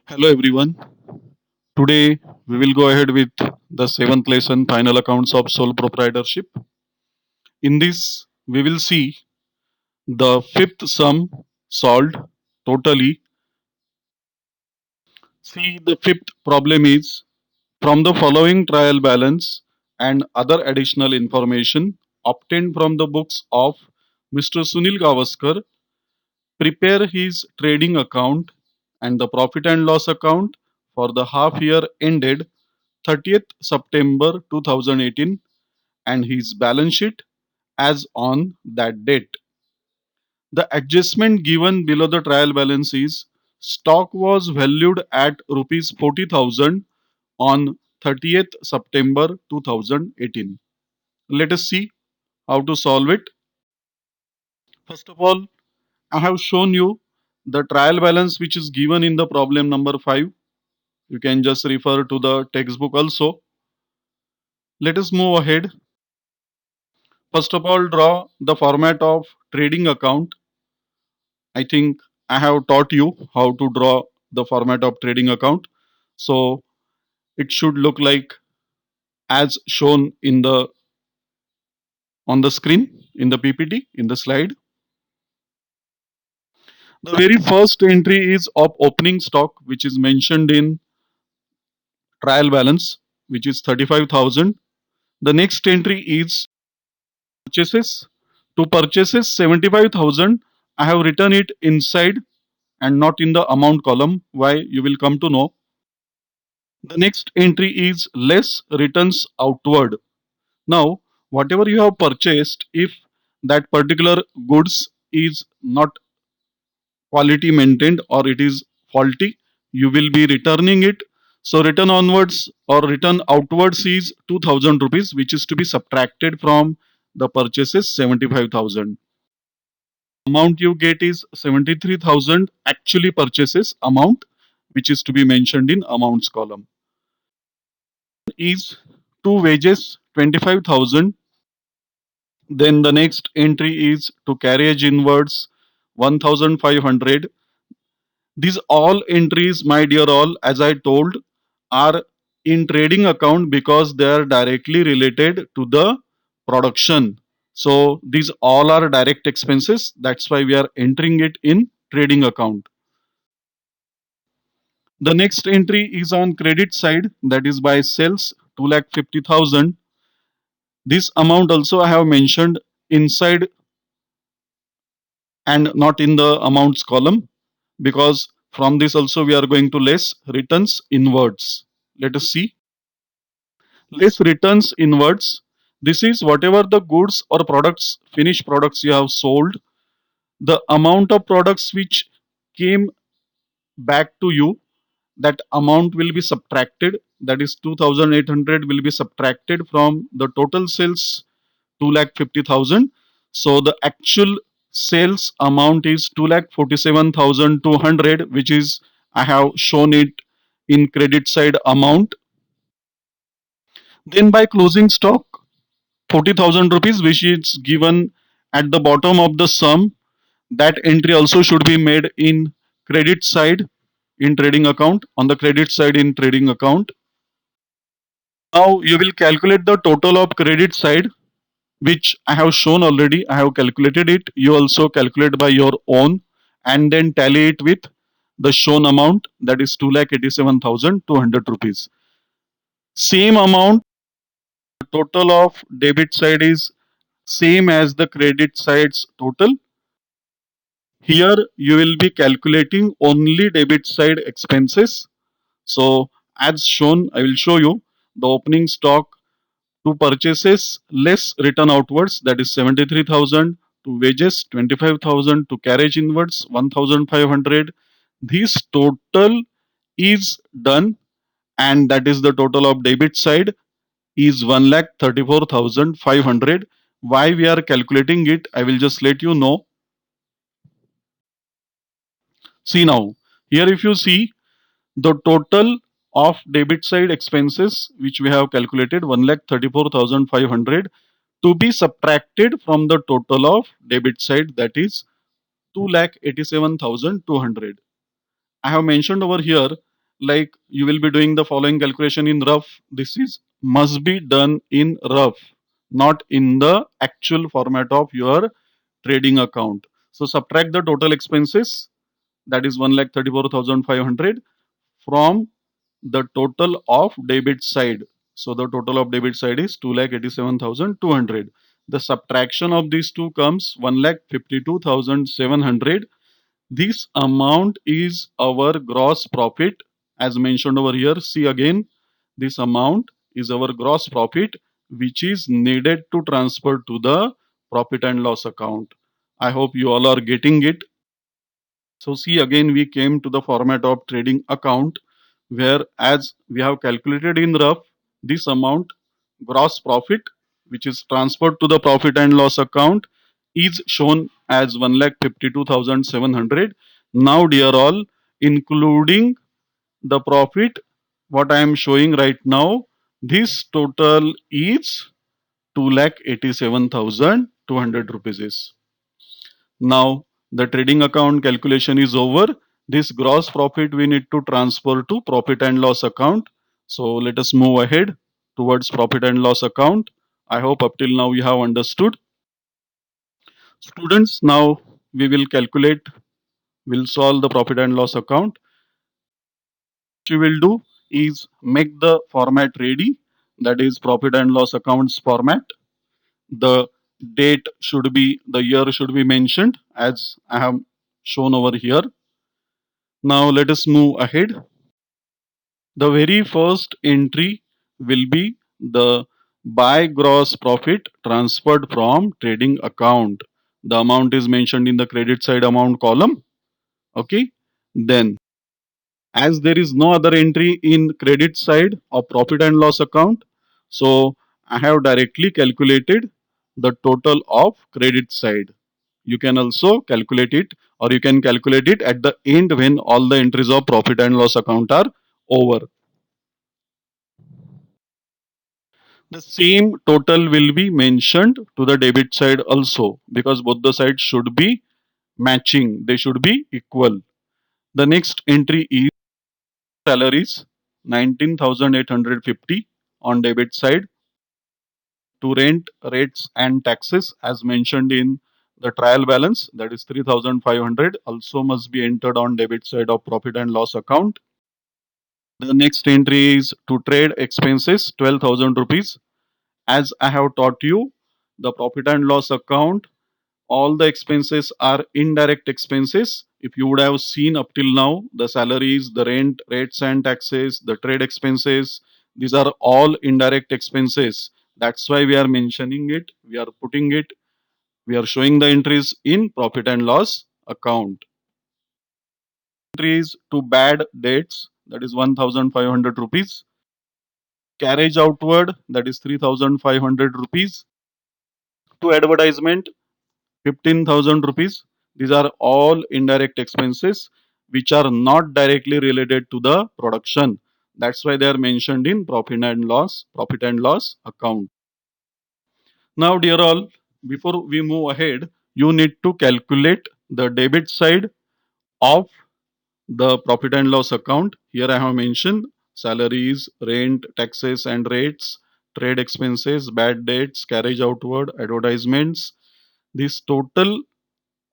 Hello everyone. Today we will go ahead with the seventh lesson final accounts of sole proprietorship. In this we will see the fifth sum solved totally. See, the fifth problem is from the following trial balance and other additional information obtained from the books of Mr. Sunil Gavaskar, prepare his trading account and the profit and loss account for the half year ended 30th September 2018 and his balance sheet as on that date. The adjustment given below the trial balance is stock was valued at rupees 40,000 on 30th September 2018. Let us see how to solve it. First of all, I have shown you the trial balance which is given in the problem number 5. You can just refer to the textbook also. Let us move ahead. First of all, draw the format of trading account. I think I have taught you how to draw the format of trading account. So it should look like as shown in the on the screen in the PPT in the slide. The very first entry is of opening stock, which is mentioned in trial balance, which is 35,000. The next entry is purchases. To purchases 75,000, I have written it inside and not in the amount column. Why? You will come to know. The next entry is less returns outward. Now, whatever you have purchased, if that particular goods is not quality maintained or it is faulty, you will be returning it. So return onwards or return outwards is 2000 rupees, which is to be subtracted from the purchases 75,000. Amount you get is 73,000 actually purchases amount, which is to be mentioned in amounts column. Is to wages 25,000. Then the next entry is to carriage inwards 1,500. These all entries, my dear all, as I told, are in trading account because they are directly related to the production. So these all are direct expenses. That's why we are entering it in trading account. The next entry is on credit side, that is by sales 2,50,000. This amount also I have mentioned inside and not in the amounts column because from this also we are going to less returns inwards. Let us see. Less returns inwards. This is whatever the goods or products, finished products you have sold, the amount of products which came back to you, that amount will be subtracted. That is 2,800 will be subtracted from the total sales 2,50,000. So the actual sales amount is 2,47,200, which is I have shown it in credit side amount. Then by closing stock 40,000 rupees, which is given at the bottom of the sum. That entry also should be made in credit side in trading account, on the credit side in trading account. Now you will calculate the total of credit side, which I have shown already. I have calculated it. You also calculate by your own and then tally it with the shown amount, that is 2,87,200 rupees. Same amount, total of debit side is same as the credit side's total. Here you will be calculating only debit side expenses. So as shown, I will show you the opening stock to purchases less return outwards, that is 73,000, to wages 25,000, to carriage inwards 1,500. This total is done and that is the total of debit side is 1,34,500. Why we are calculating it, I will just let you know. See now, here if you see the total of debit side expenses which we have calculated 1,34,500 to be subtracted from the total of debit side, that is 2,87,200. I have mentioned over here like you will be doing the following calculation in rough. This is must be done in rough, not in the actual format of your trading account. So subtract the total expenses, that is 1,34,500, from the total of debit side. So the total of debit side is 2,87,200. The subtraction of these two comes 1,52,700. This amount is our gross profit as mentioned over here. See again, this amount is our gross profit which is needed to transfer to the profit and loss account. I hope you all are getting it. So see again, we came to the format of trading account where as we have calculated in rough, this amount gross profit which is transferred to the profit and loss account is shown as 1,52,700. Now dear all, including the profit what I am showing right now, this total is 2,87,200 rupees. Now the trading account calculation is over. This gross profit we need to transfer to profit and loss account. So let us move ahead towards profit and loss account. I hope up till now you have understood. Students, now we will calculate, we'll solve the profit and loss account. What you will do is make the format ready, that is profit and loss accounts format. The date should be, the year should be mentioned as I have shown over here. Now let us move ahead. The very first entry will be the buy gross profit transferred from trading account. The amount is mentioned in the credit side amount column. Okay. Then as there is no other entry in credit side of profit and loss account, so I have directly calculated the total of credit side. You can also calculate it, or you can calculate it at the end when all the entries of profit and loss account are over. The same total will be mentioned to the debit side also, because both the sides should be matching, they should be equal. The next entry is salaries 19,850 on debit side. To rent, rates and taxes as mentioned in the trial balance, that is 3,500, also must be entered on debit side of profit and loss account. The next entry is to trade expenses 12,000 rupees. As I have taught you, the profit and loss account, all the expenses are indirect expenses. If you would have seen up till now, the salaries, the rent, rates and taxes, the trade expenses, these are all indirect expenses. That's why we are mentioning it, we are putting it, we are showing the entries in profit and loss account. Entries to bad debts, that is 1,500 rupees. Carriage outward, that is 3,500 rupees. To advertisement, 15,000 rupees. These are all indirect expenses which are not directly related to the production. That's why they are mentioned in profit and loss account. Now, dear all, before we move ahead, you need to calculate the debit side of the profit and loss account. Here I have mentioned salaries, rent, taxes and rates, trade expenses, bad debts, carriage outward, advertisements. This total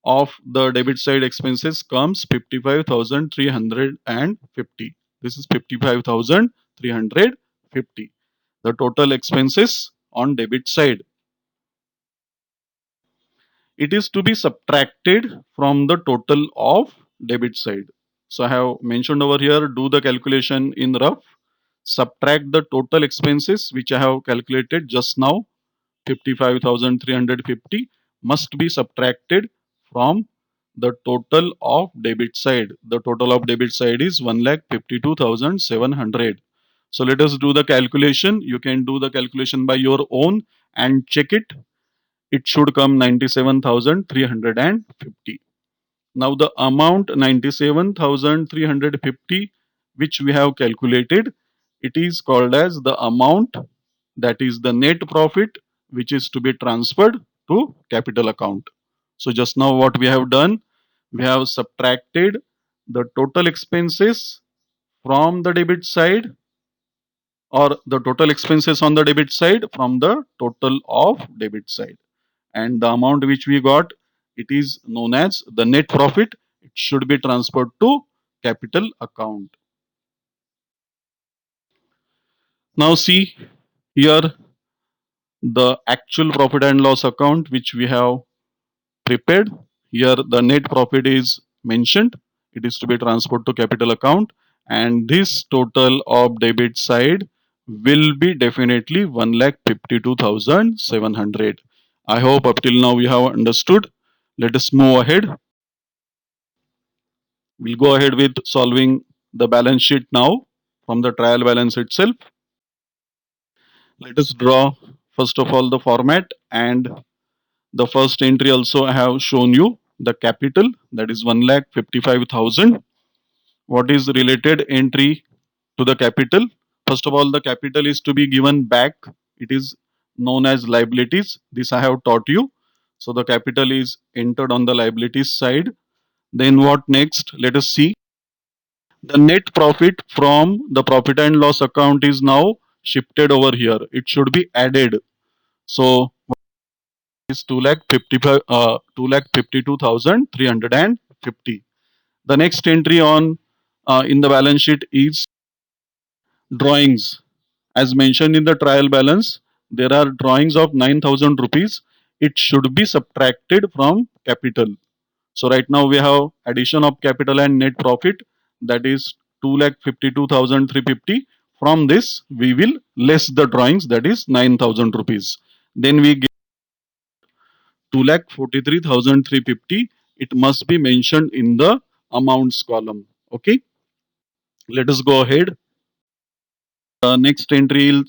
of the debit side expenses comes 55,350. This is 55,350. The total expenses on debit side. It is to be subtracted from the total of debit side. So I have mentioned over here, do the calculation in rough. Subtract the total expenses which I have calculated just now, 55,350 must be subtracted from the total of debit side. The total of debit side is 1,52,700. So let us do the calculation. You can do the calculation by your own and check it. It should come 97,350. Now the amount 97,350 which we have calculated, it is called as the amount, that is the net profit which is to be transferred to capital account. So just now what we have done, we have subtracted the total expenses from the debit side, or the total expenses on the debit side from the total of debit side. And the amount which we got, it is known as the net profit. It should be transferred to capital account. Now see here the actual profit and loss account which we have prepared. Here the net profit is mentioned. It is to be transferred to capital account, and this total of debit side will be definitely 1,52,700. I hope up till now you have understood. Let us move ahead. We'll go ahead with solving the balance sheet now from the trial balance itself. Let us draw first of all the format, and the first entry also I have shown you the capital, that is 1,55,000. What is related entry to the capital? First of all, the capital is to be given back. It is known as liabilities. This I have taught you. So the capital is entered on the liabilities side. Then what next? Let us see. The net profit from the profit and loss account is now shifted over here. It should be added. So is 2,52,350. The next entry on in the balance sheet is drawings. As mentioned in the trial balance, there are drawings of 9,000 rupees. It should be subtracted from capital. So right now we have addition of capital and net profit, that is 2,52,350. From this we will less the drawings, that is 9,000 rupees. Then we get 2,43,350. It must be mentioned in the amounts column. Okay, let us go ahead. The next entry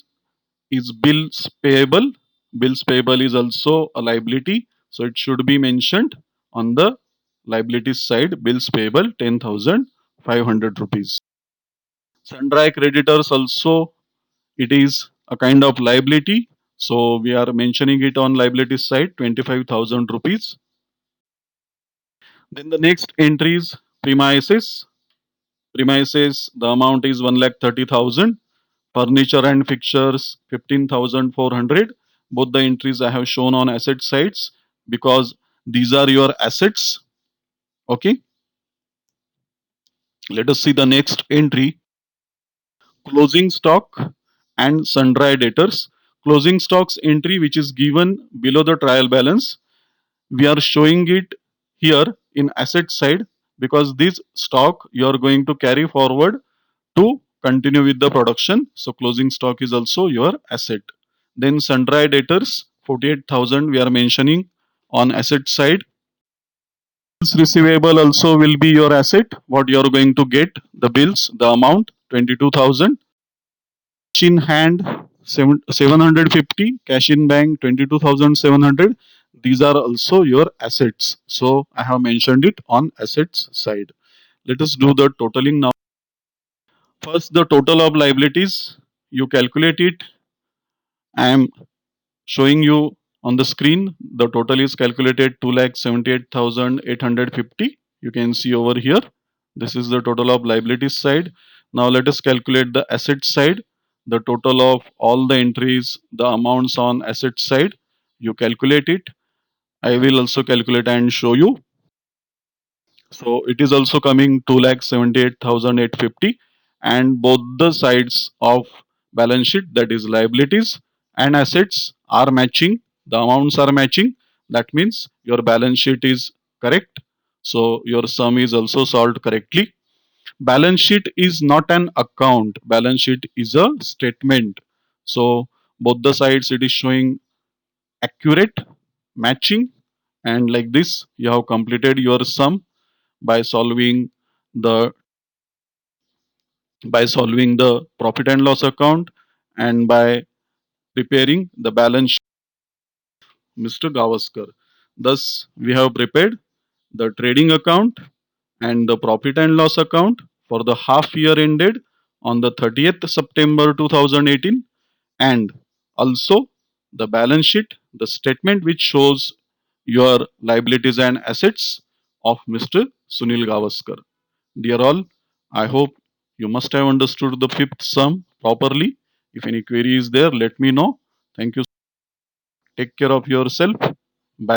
is bills payable. Bills payable is also a liability, so it should be mentioned on the liabilities side. Bills payable 10,500 rupees. Sundry creditors also, it is a kind of liability, so we are mentioning it on liabilities side, 25,000 rupees. Then the next entry is premises. Premises, the amount is 1,30,000. Furniture and fixtures 15,400. Both the entries I have shown on asset sides because these are your assets. Okay, let us see the next entry. Closing stock and sundry debtors. Closing stocks entry which is given below the trial balance, we are showing it here in asset side because this stock you are going to carry forward to continue with the production. So closing stock is also your asset. Then sundry debtors 48,000 we are mentioning on asset side. Bills receivable also will be your asset. What you are going to get the bills, the amount 22,000. Cash in hand 750. Cash in bank 22,700. These are also your assets. So I have mentioned it on assets side. Let us do the totaling now. First, the total of liabilities. You calculate it. I am showing you on the screen. The total is calculated 2,78,850. You can see over here. This is the total of liabilities side. Now let us calculate the asset side. The total of all the entries, the amounts on asset side. You calculate it. I will also calculate and show you. So it is also coming 2,78,850, and both the sides of balance sheet, that is liabilities and assets, are matching. The amounts are matching. That means your balance sheet is correct. So your sum is also solved correctly. Balance sheet is not an account. Balance sheet is a statement. So both the sides it is showing accurate, matching, and like this you have completed your sum by solving the profit and loss account and by preparing the balance sheet, Mr. Gavaskar. Thus, we have prepared the trading account and the profit and loss account for the half year ended on the 30th September 2018, and also the balance sheet, the statement which shows your liabilities and assets of Mr. Sunil Gavaskar. Dear all, I hope You must have understood the fifth sum properly. If any query is there, let me know. Thank you. Take care of yourself.